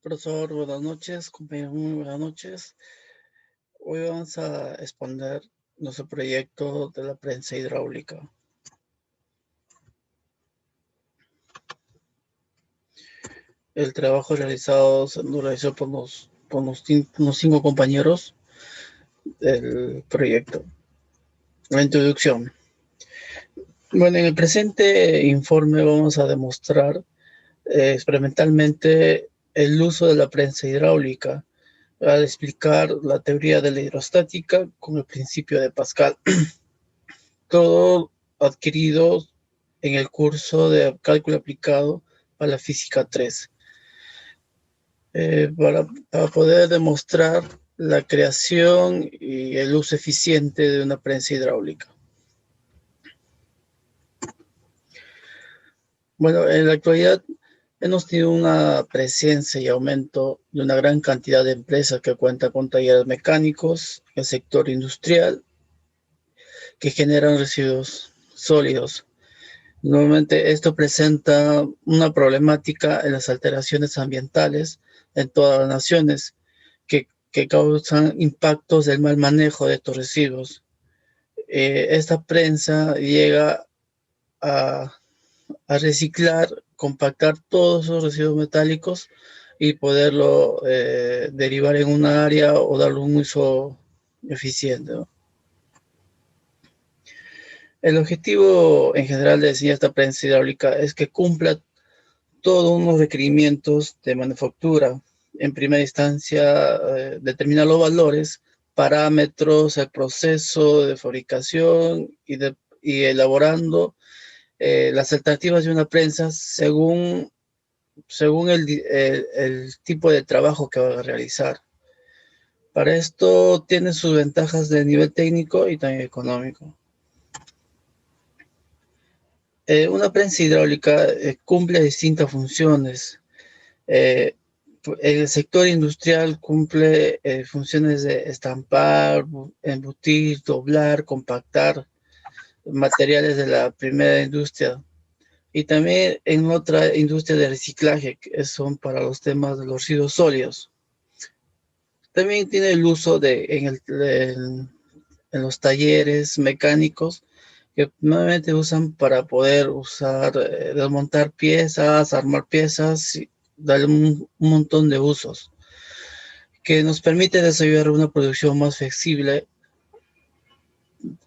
Profesor, buenas noches, compañeros, muy buenas noches. Hoy vamos a exponer nuestro proyecto de la prensa hidráulica. El trabajo lo realizó por unos 5 compañeros del proyecto. La introducción. Bueno, en el presente informe vamos a demostrar experimentalmente el uso de la prensa hidráulica al explicar la teoría de la hidrostática con el principio de Pascal. Todo adquirido en el curso de cálculo aplicado para la física 3. Para poder demostrar la creación y el uso eficiente de una prensa hidráulica. Bueno, en la actualidad hemos tenido una presencia y aumento de una gran cantidad de empresas que cuentan con talleres mecánicos, el sector industrial, que generan residuos sólidos. Normalmente esto presenta una problemática en las alteraciones ambientales en todas las naciones que causan impactos del mal manejo de estos residuos. Esta prensa llega a reciclar, compactar todos esos residuos metálicos y poderlo derivar en una área o darle un uso eficiente, ¿no? El objetivo en general de diseñar esta prensa hidráulica es que cumpla todos unos requerimientos de manufactura. En primera instancia, determinar los valores, parámetros, el proceso de fabricación y elaborando las alternativas de una prensa según el tipo de trabajo que va a realizar. Para esto tiene sus ventajas de nivel técnico y también económico. Una prensa hidráulica cumple distintas funciones. El sector industrial cumple funciones de estampar, embutir, doblar, compactar materiales de la primera industria. Y también en otra industria de reciclaje, que son para los temas de los residuos sólidos. También tiene el uso en los talleres mecánicos, que normalmente usan para poder desmontar piezas, armar piezas, y darle un montón de usos, que nos permite desarrollar una producción más flexible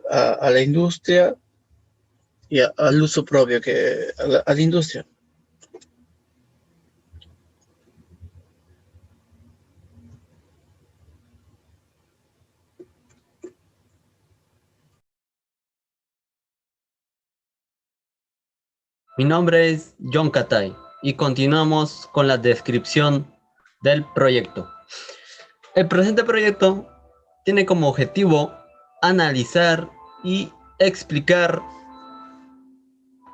a la industria y al uso propio, a la industria. Mi nombre es John Katay y continuamos con la descripción del proyecto. El presente proyecto tiene como objetivo analizar y explicar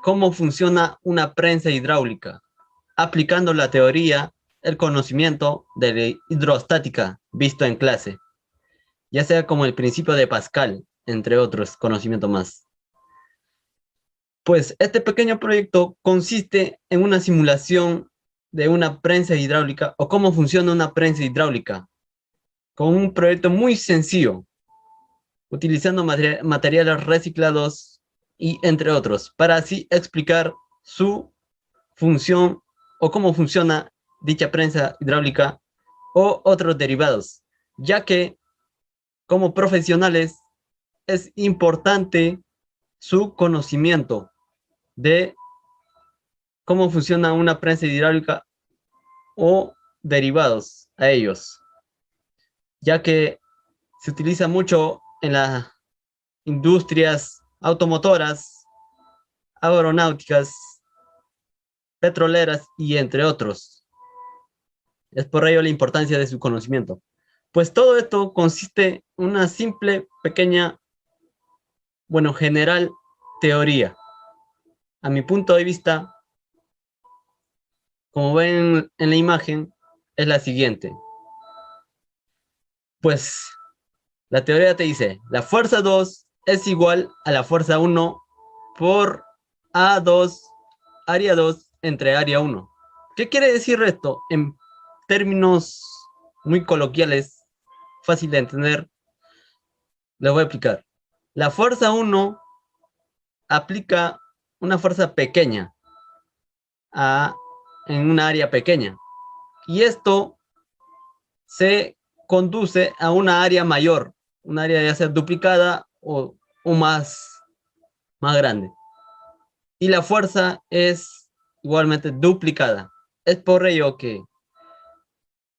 cómo funciona una prensa hidráulica, aplicando la teoría, el conocimiento de la hidrostática visto en clase, ya sea como el principio de Pascal, entre otros conocimientos más. Pues este pequeño proyecto consiste en una simulación de una prensa hidráulica o cómo funciona una prensa hidráulica, con un proyecto muy sencillo, utilizando materiales reciclados y entre otros, para así explicar su función o cómo funciona dicha prensa hidráulica o otros derivados, ya que como profesionales es importante su conocimiento de cómo funciona una prensa hidráulica o derivados a ellos, ya que se utiliza mucho en las industrias automotoras, aeronáuticas, petroleras y entre otros. Es por ello la importancia de su conocimiento. Pues todo esto consiste en una simple, pequeña, general teoría. A mi punto de vista, como ven en la imagen, es la siguiente. Pues la teoría te dice, la fuerza 2 es igual a la fuerza 1 por A2, área 2 entre área 1. ¿Qué quiere decir esto? En términos muy coloquiales, fácil de entender, les voy a explicar. La fuerza 1 aplica una fuerza pequeña en una área pequeña. Y esto se conduce a una área mayor, una área ya sea duplicada o más grande. Y la fuerza es igualmente duplicada. Es por ello que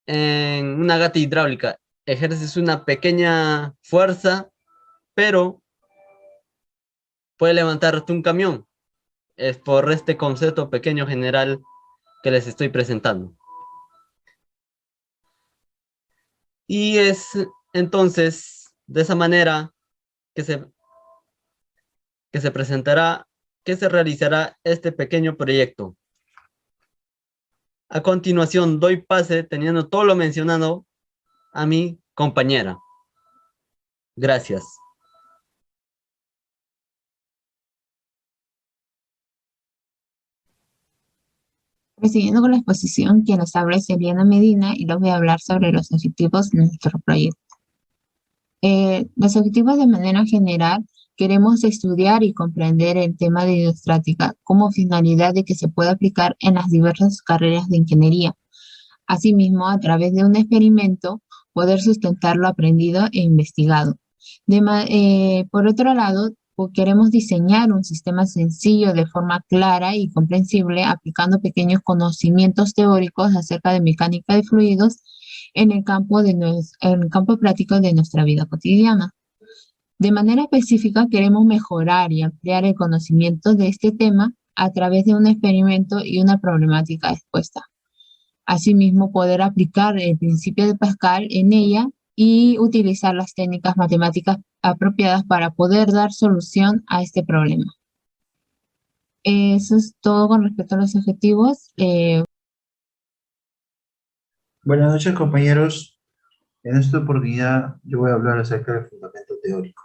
en una gata hidráulica ejerces una pequeña fuerza, pero puede levantarte un camión. Es por este concepto pequeño general que les estoy presentando. Y es entonces de esa manera que se presentará, que se realizará este pequeño proyecto. A continuación doy pase, teniendo todo lo mencionado, a mi compañera. Gracias. Prosiguiendo con la exposición, quien nos habla es Eliana Medina y les voy a hablar sobre los objetivos de nuestro proyecto. Los objetivos de manera general, queremos estudiar y comprender el tema de hidrostática como finalidad de que se pueda aplicar en las diversas carreras de ingeniería. Asimismo, a través de un experimento, poder sustentar lo aprendido e investigado. Por otro lado, queremos diseñar un sistema sencillo de forma clara y comprensible, aplicando pequeños conocimientos teóricos acerca de mecánica de fluidos en el campo práctico de nuestra vida cotidiana. De manera específica, queremos mejorar y ampliar el conocimiento de este tema a través de un experimento y una problemática expuesta. Asimismo, poder aplicar el principio de Pascal en ella y utilizar las técnicas matemáticas apropiadas para poder dar solución a este problema. Eso es todo con respecto a los objetivos. Buenas noches, compañeros. En esta oportunidad yo voy a hablar acerca del fundamento teórico,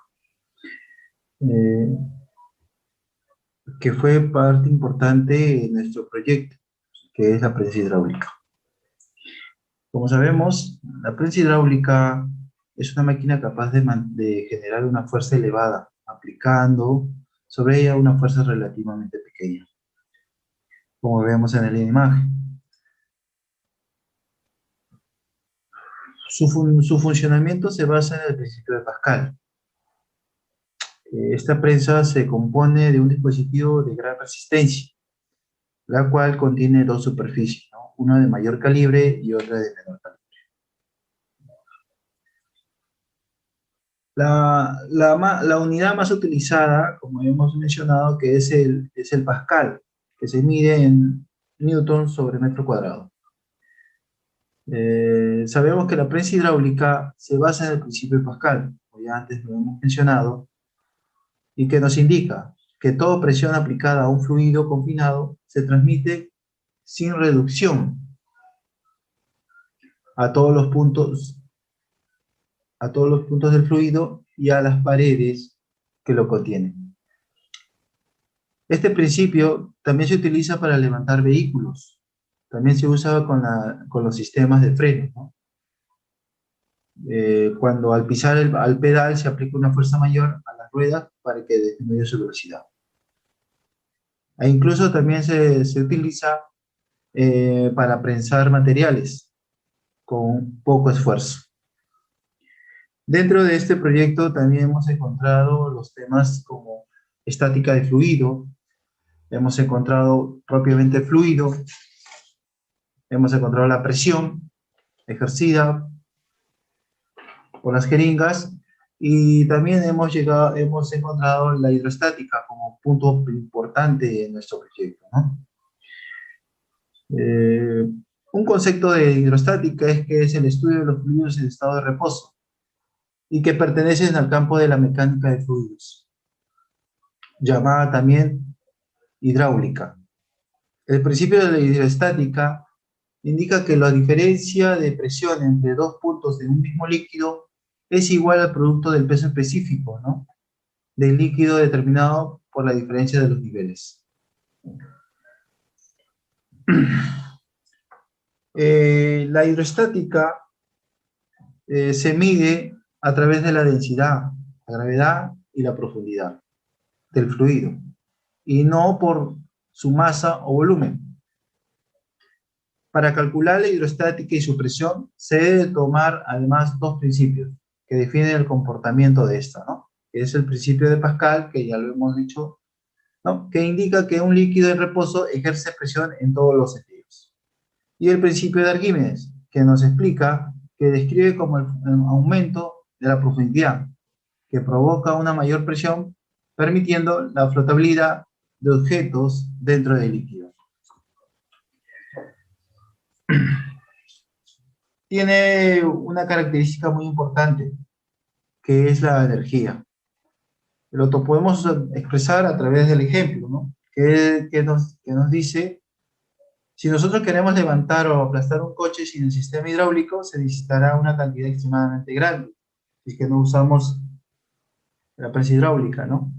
que fue parte importante en nuestro proyecto, que es la prensa hidráulica. Como sabemos, la prensa hidráulica es una máquina capaz de generar una fuerza elevada, aplicando sobre ella una fuerza relativamente pequeña, como vemos en la imagen. Su funcionamiento se basa en el principio de Pascal. Esta prensa se compone de un dispositivo de gran resistencia, la cual contiene dos superficies, ¿no? Una de mayor calibre y otra de menor calibre. La unidad más utilizada, como hemos mencionado, que es el Pascal, que se mide en newton sobre metro cuadrado. Sabemos que la prensa hidráulica se basa en el principio de Pascal, como ya antes lo hemos mencionado, y que nos indica que toda presión aplicada a un fluido confinado se transmite sin reducción a todos los puntos del fluido y a las paredes que lo contienen. Este principio también se utiliza para levantar vehículos. También se usa con los sistemas de freno, ¿no? Cuando al pisar al pedal se aplica una fuerza mayor a las ruedas para que disminuya su velocidad. E incluso también se utiliza para prensar materiales con poco esfuerzo. Dentro de este proyecto también hemos encontrado los temas como estática de fluido, hemos encontrado propiamente fluido, hemos encontrado la presión ejercida por las jeringas y también hemos encontrado la hidrostática como punto importante en nuestro proyecto, ¿no? Un concepto de hidrostática es que es el estudio de los fluidos en estado de reposo y que pertenecen al campo de la mecánica de fluidos, llamada también hidráulica. El principio de la hidrostática indica que la diferencia de presión entre dos puntos de un mismo líquido es igual al producto del peso específico, ¿no?, del líquido determinado por la diferencia de los niveles. La hidrostática se mide a través de la densidad, la gravedad y la profundidad del fluido, y no por su masa o volumen. Para calcular la hidrostática y su presión, se debe tomar además dos principios que definen el comportamiento de esta, ¿no? Que es el principio de Pascal, que ya lo hemos dicho, ¿no? Que indica que un líquido en reposo ejerce presión en todos los sentidos. Y el principio de Arquímedes, que nos explica, que describe como el aumento de la profundidad, que provoca una mayor presión, permitiendo la flotabilidad de objetos dentro del líquido. Tiene una característica muy importante, que es la energía. Lo podemos expresar a través del ejemplo, ¿no? Que nos dice, si nosotros queremos levantar o aplastar un coche sin el sistema hidráulico, se necesitará una cantidad extremadamente grande, si es que no usamos la prensa hidráulica, ¿no?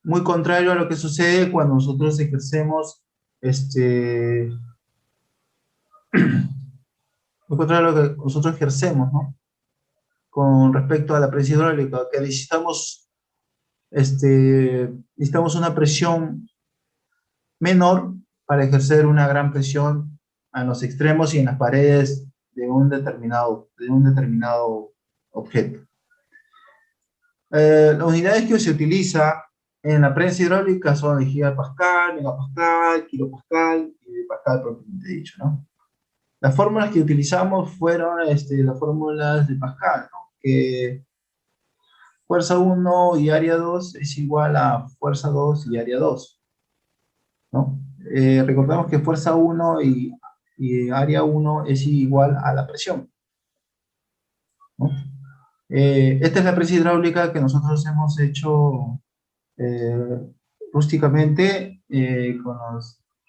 Muy contrario a lo que sucede cuando nosotros ejercemos, muy contrario a lo que nosotros ejercemos, ¿no? Con respecto a la prensa hidráulica, que necesitamos una presión menor para ejercer una gran presión en los extremos y en las paredes de un determinado objeto. Las unidades que se utiliza en la prensa hidráulica son gigapascal, megapascal, kilopascal y pascal propiamente dicho, ¿no? Las fórmulas que utilizamos fueron las fórmulas de Pascal, ¿no? Que fuerza 1 y área 2 es igual a fuerza 2 y área 2, ¿no? Recordemos que fuerza 1 y área 1 es igual a la presión, ¿no? Esta es la prensa hidráulica que nosotros hemos hecho rústicamente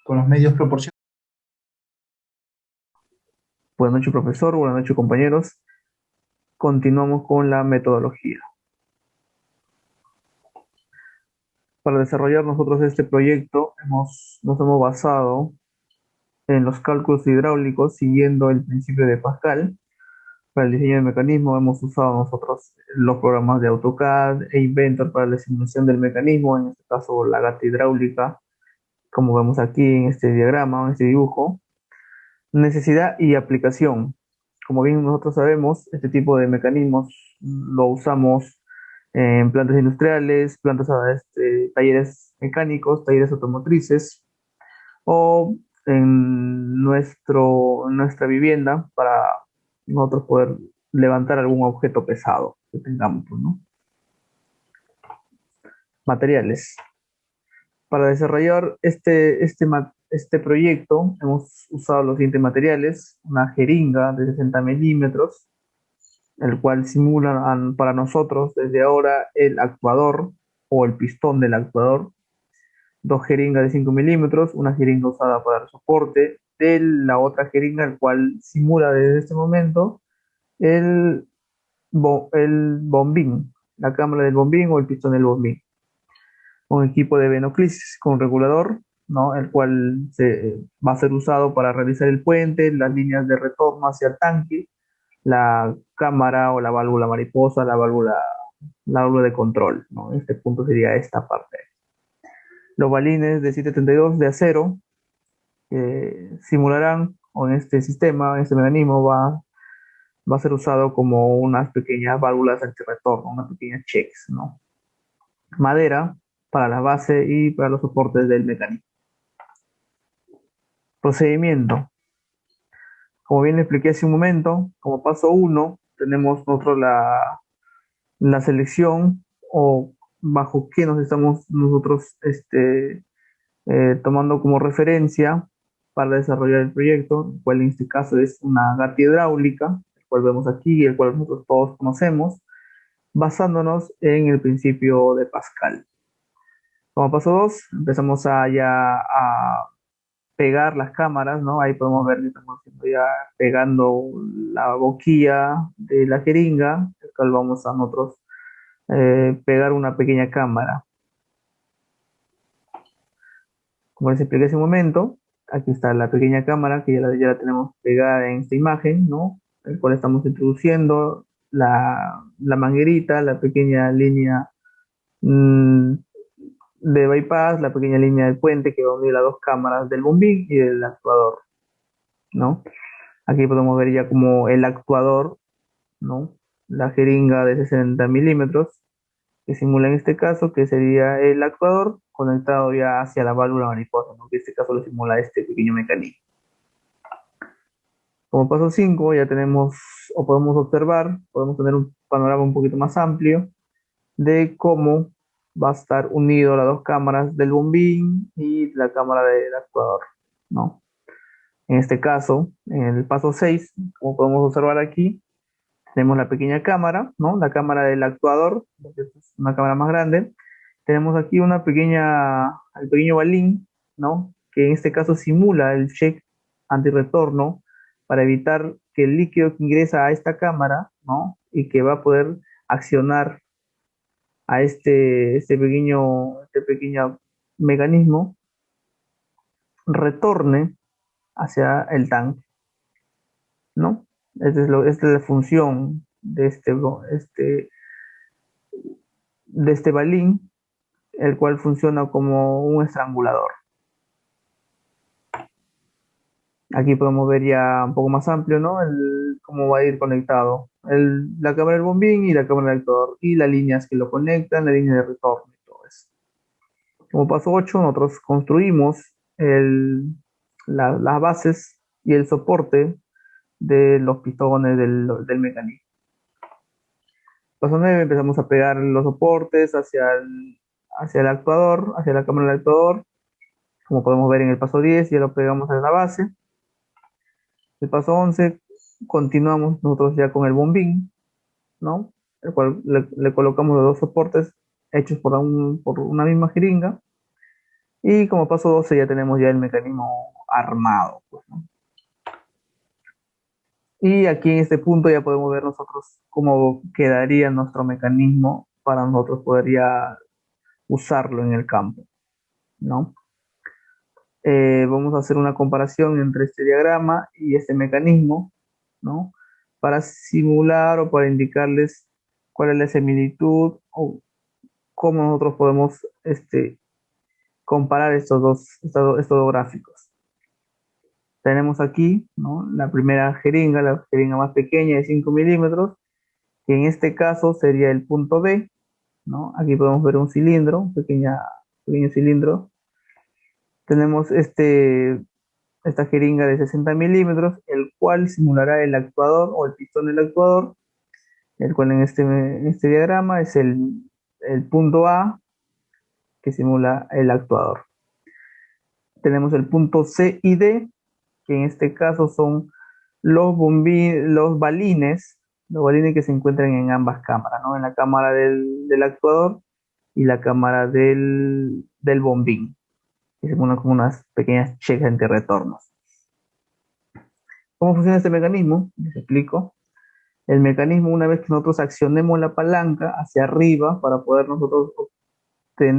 con los medios proporcionados. Buenas noches, profesor. Buenas noches, compañeros. Continuamos con la metodología. Para desarrollar nosotros este proyecto, nos hemos basado en los cálculos hidráulicos siguiendo el principio de Pascal. Para el diseño del mecanismo hemos usado nosotros los programas de AutoCAD e Inventor para la simulación del mecanismo, en este caso la gata hidráulica, como vemos aquí en este diagrama, en este dibujo. Necesidad y aplicación. Como bien nosotros sabemos, este tipo de mecanismos lo usamos en plantas industriales, talleres mecánicos, talleres automotrices o en nuestra vivienda para nosotros poder levantar algún objeto pesado que tengamos, ¿no? Materiales. Para desarrollar este proyecto hemos usado los siguientes materiales: una jeringa de 60 milímetros, el cual simula para nosotros desde ahora el actuador o el pistón del actuador; dos jeringas de 5 milímetros, una jeringa usada para el soporte de la otra jeringa, el cual simula desde este momento el bombín, la cámara del bombín o el pistón del bombín; un equipo de venoclisis con regulador, ¿no? El cual va a ser usado para realizar el puente, las líneas de retorno hacia el tanque, la cámara o la válvula mariposa, la válvula de control, ¿no? Este punto sería esta parte. Los balines de 732 de acero simularán, o en este sistema, en este mecanismo, va a ser usado como unas pequeñas válvulas antirretorno, unas pequeñas checks, ¿no? Madera para la base y para los soportes del mecanismo. Procedimiento. Como bien le expliqué hace un momento, como paso 1, tenemos nosotros la selección o bajo qué nos estamos nosotros tomando como referencia para desarrollar el proyecto, el cual en este caso es una gata hidráulica, el cual vemos aquí y el cual nosotros todos conocemos, basándonos en el principio de Pascal. Como paso 2, empezamos a pegar las cámaras, ¿no? Ahí podemos ver que estamos haciendo ya pegando la boquilla de la jeringa, el cual vamos a nosotros pegar una pequeña cámara. Como les expliqué hace un momento, Aquí está la pequeña cámara que ya la tenemos pegada en esta imagen, ¿no? El cual estamos introduciendo la manguerita, la pequeña línea mm, de bypass, la pequeña línea de puente que va a unir las dos cámaras del bombín y del actuador, ¿no? Aquí podemos ver ya como el actuador, ¿no? La jeringa de 60 milímetros que simula en este caso que sería el actuador conectado ya hacia la válvula mariposa, ¿no? Que en este caso lo simula este pequeño mecanismo. Como paso 5 ya tenemos o podemos observar, podemos tener un panorama un poquito más amplio de cómo va a estar unido las dos cámaras del bombín y la cámara del actuador, ¿no? En este caso, en el paso 6 como podemos observar aquí, tenemos la pequeña cámara, ¿no? La cámara del actuador, que es una cámara más grande. Tenemos aquí el pequeño balín, ¿no? Que en este caso simula el check antirretorno para evitar que el líquido que ingresa a esta cámara, ¿no? Y que va a poder accionar a este pequeño mecanismo, retorne hacia el tanque, ¿no? Esta es la función de este balín, el cual funciona como un estrangulador. Aquí podemos ver ya un poco más amplio, ¿no? Cómo va a ir conectado la cámara del bombín y la cámara del actuador y las líneas que lo conectan, la línea de retorno y todo eso. Como paso 8 nosotros construimos las bases y el soporte de los pistones del mecanismo. Paso 9 empezamos a pegar los soportes hacia el actuador, hacia la cámara del actuador. Como podemos ver en el paso 10 ya lo pegamos a la base. El paso 11 continuamos nosotros ya con el bombín, ¿no? El cual le colocamos los dos soportes hechos por una misma jeringa. Y como paso 12 ya tenemos ya el mecanismo armado, pues, ¿no? Y aquí en este punto ya podemos ver nosotros cómo quedaría nuestro mecanismo para nosotros poder ya usarlo en el campo, ¿no? Vamos a hacer una comparación entre este diagrama y este mecanismo, ¿no? Para simular o para indicarles cuál es la similitud o cómo nosotros podemos comparar estos dos gráficos. Tenemos aquí, ¿no? La primera jeringa, la jeringa más pequeña de 5 milímetros, que en este caso sería el punto B, ¿no? Aquí podemos ver un cilindro, pequeño cilindro. Tenemos esta jeringa de 60 milímetros, el cual simulará el actuador o el pistón del actuador, el cual en este diagrama es el punto A que simula el actuador. Tenemos el punto C y D, que en este caso son los balines que se encuentran en ambas cámaras, ¿no? En la cámara del actuador y la cámara del bombín, que se ponen como unas pequeñas checas entre retornos. ¿Cómo funciona este mecanismo? Les explico. El mecanismo, una vez que nosotros accionemos la palanca hacia arriba para poder nosotros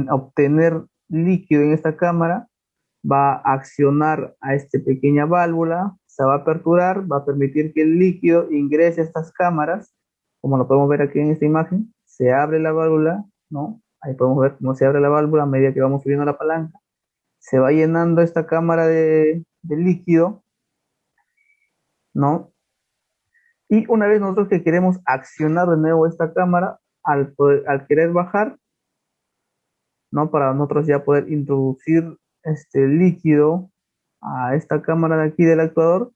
obtener líquido en esta cámara, va a accionar a esta pequeña válvula, se va a aperturar, va a permitir que el líquido ingrese a estas cámaras, como lo podemos ver aquí en esta imagen, se abre la válvula, ¿no? Ahí podemos ver cómo se abre la válvula a medida que vamos subiendo la palanca, se va llenando esta cámara de líquido, ¿no? Y una vez nosotros que queremos accionar de nuevo esta cámara, al querer bajar, ¿no? Para nosotros ya poder introducir este líquido a esta cámara de aquí del actuador,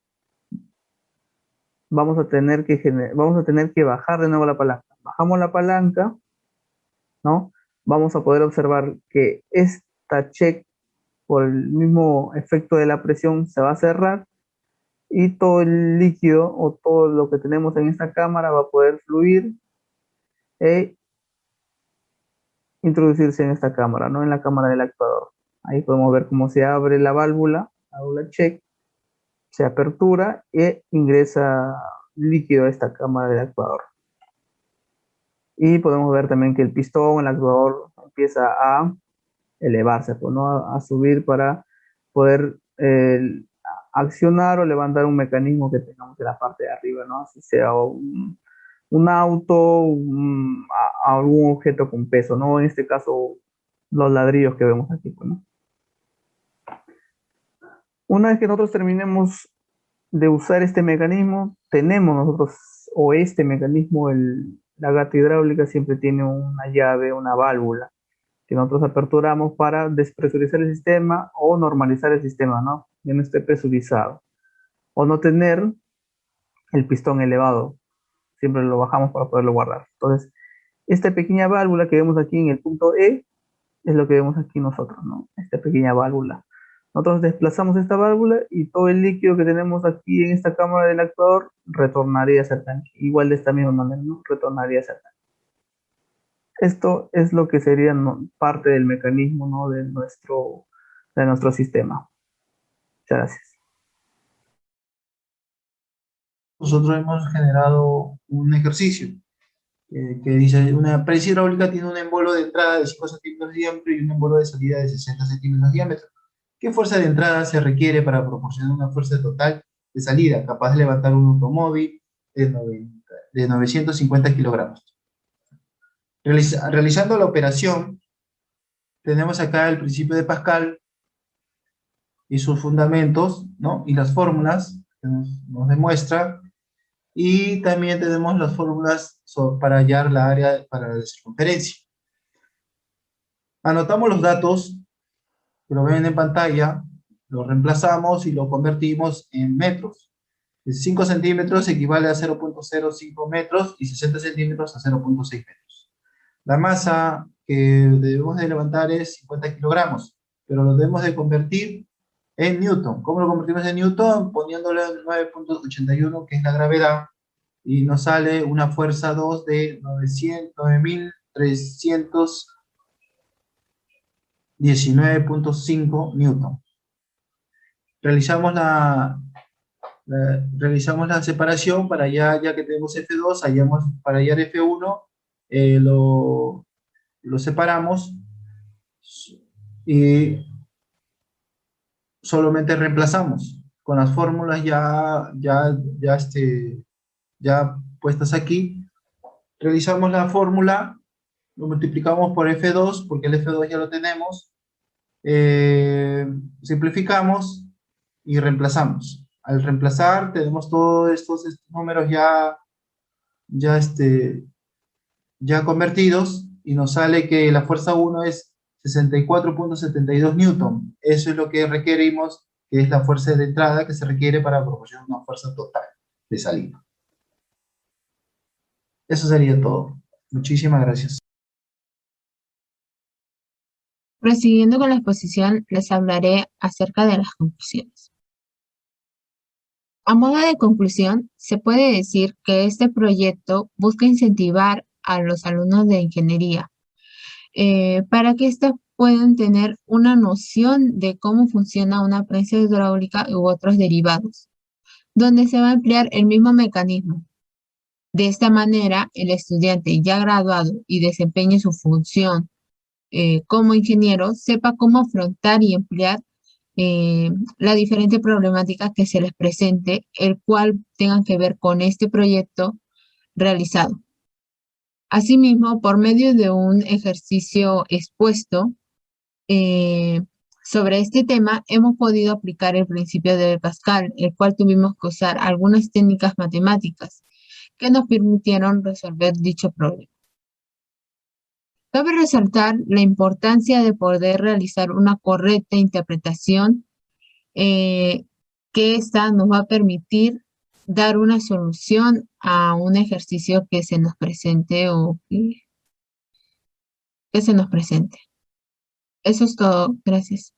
vamos a tener que bajar de nuevo la palanca. Bajamos la palanca, ¿no? Vamos a poder observar que esta check, por el mismo efecto de la presión, se va a cerrar y todo el líquido o todo lo que tenemos en esta cámara va a poder fluir e introducirse en esta cámara, ¿no? En la cámara del actuador. Ahí podemos ver cómo se abre la válvula check, se apertura e ingresa líquido a esta cámara del actuador. Y podemos ver también que el pistón, el actuador empieza a elevarse, pues, ¿no? A subir para poder accionar o levantar un mecanismo que tengamos en la parte de arriba, ¿no? Así sea un auto, algún objeto con peso, ¿no? En este caso, los ladrillos que vemos aquí, pues, ¿no? Una vez que nosotros terminemos de usar este mecanismo, tenemos nosotros, o este mecanismo, la gata hidráulica siempre tiene una llave, una válvula, que nosotros aperturamos para despresurizar el sistema o normalizar el sistema, ¿no? Que no esté presurizado. O no tener el pistón elevado. Siempre lo bajamos para poderlo guardar. Entonces, esta pequeña válvula que vemos aquí en el punto E es lo que vemos aquí nosotros, ¿no? Esta pequeña válvula. Nosotros desplazamos esta válvula y todo el líquido que tenemos aquí en esta cámara del actuador retornaría hacia el tanque. Igual de esta misma manera, ¿no? Retornaría hacia el tanque. Esto es lo que sería, ¿no?, parte del mecanismo, ¿no?, de nuestro sistema. Muchas gracias. Nosotros hemos generado un ejercicio que dice: una presa hidráulica tiene un embolo de entrada de 5 centímetros de diámetro y un embolo de salida de 60 centímetros de diámetro. ¿Qué fuerza de entrada se requiere para proporcionar una fuerza total de salida capaz de levantar un automóvil de 950 kilogramos? Realizando la operación, tenemos acá el principio de Pascal y sus fundamentos, ¿no? Y las fórmulas que nos demuestra. Y también tenemos las fórmulas para hallar la área para la circunferencia. Anotamos los datos que lo ven en pantalla, los reemplazamos y lo convertimos en metros. 5 centímetros equivale a 0.05 metros y 60 centímetros a 0.6 metros. La masa que debemos de levantar es 50 kilogramos, pero lo debemos de convertir en newton. ¿Cómo lo convertimos en newton? Poniéndole 9.81, que es la gravedad, y nos sale una fuerza 2 de 9.319.5 newton. Realizamos la separación para ya que tenemos F2, para hallar F1, lo separamos y solamente reemplazamos con las fórmulas ya puestas aquí. Realizamos la fórmula, lo multiplicamos por F2, porque el F2 ya lo tenemos, simplificamos y reemplazamos. Al reemplazar tenemos todos estos números ya convertidos, y nos sale que la fuerza 1 es 64.72 newton. Eso es lo que requerimos, que es la fuerza de entrada que se requiere para proporcionar una fuerza total de salida. Eso sería todo. Muchísimas gracias. Prosiguiendo con la exposición, les hablaré acerca de las conclusiones. A modo de conclusión, se puede decir que este proyecto busca incentivar a los alumnos de ingeniería para que éstas puedan tener una noción de cómo funciona una prensa hidráulica u otros derivados, donde se va a emplear el mismo mecanismo. De esta manera, el estudiante ya graduado y desempeñe su función como ingeniero, sepa cómo afrontar y emplear la diferente problemática que se les presente, el cual tengan que ver con este proyecto realizado. Asimismo, por medio de un ejercicio expuesto sobre este tema, hemos podido aplicar el principio de Pascal, el cual tuvimos que usar algunas técnicas matemáticas que nos permitieron resolver dicho problema. Cabe resaltar la importancia de poder realizar una correcta interpretación que esta nos va a permitir dar una solución a un ejercicio que se nos presente o que se nos presente. Eso es todo. Gracias.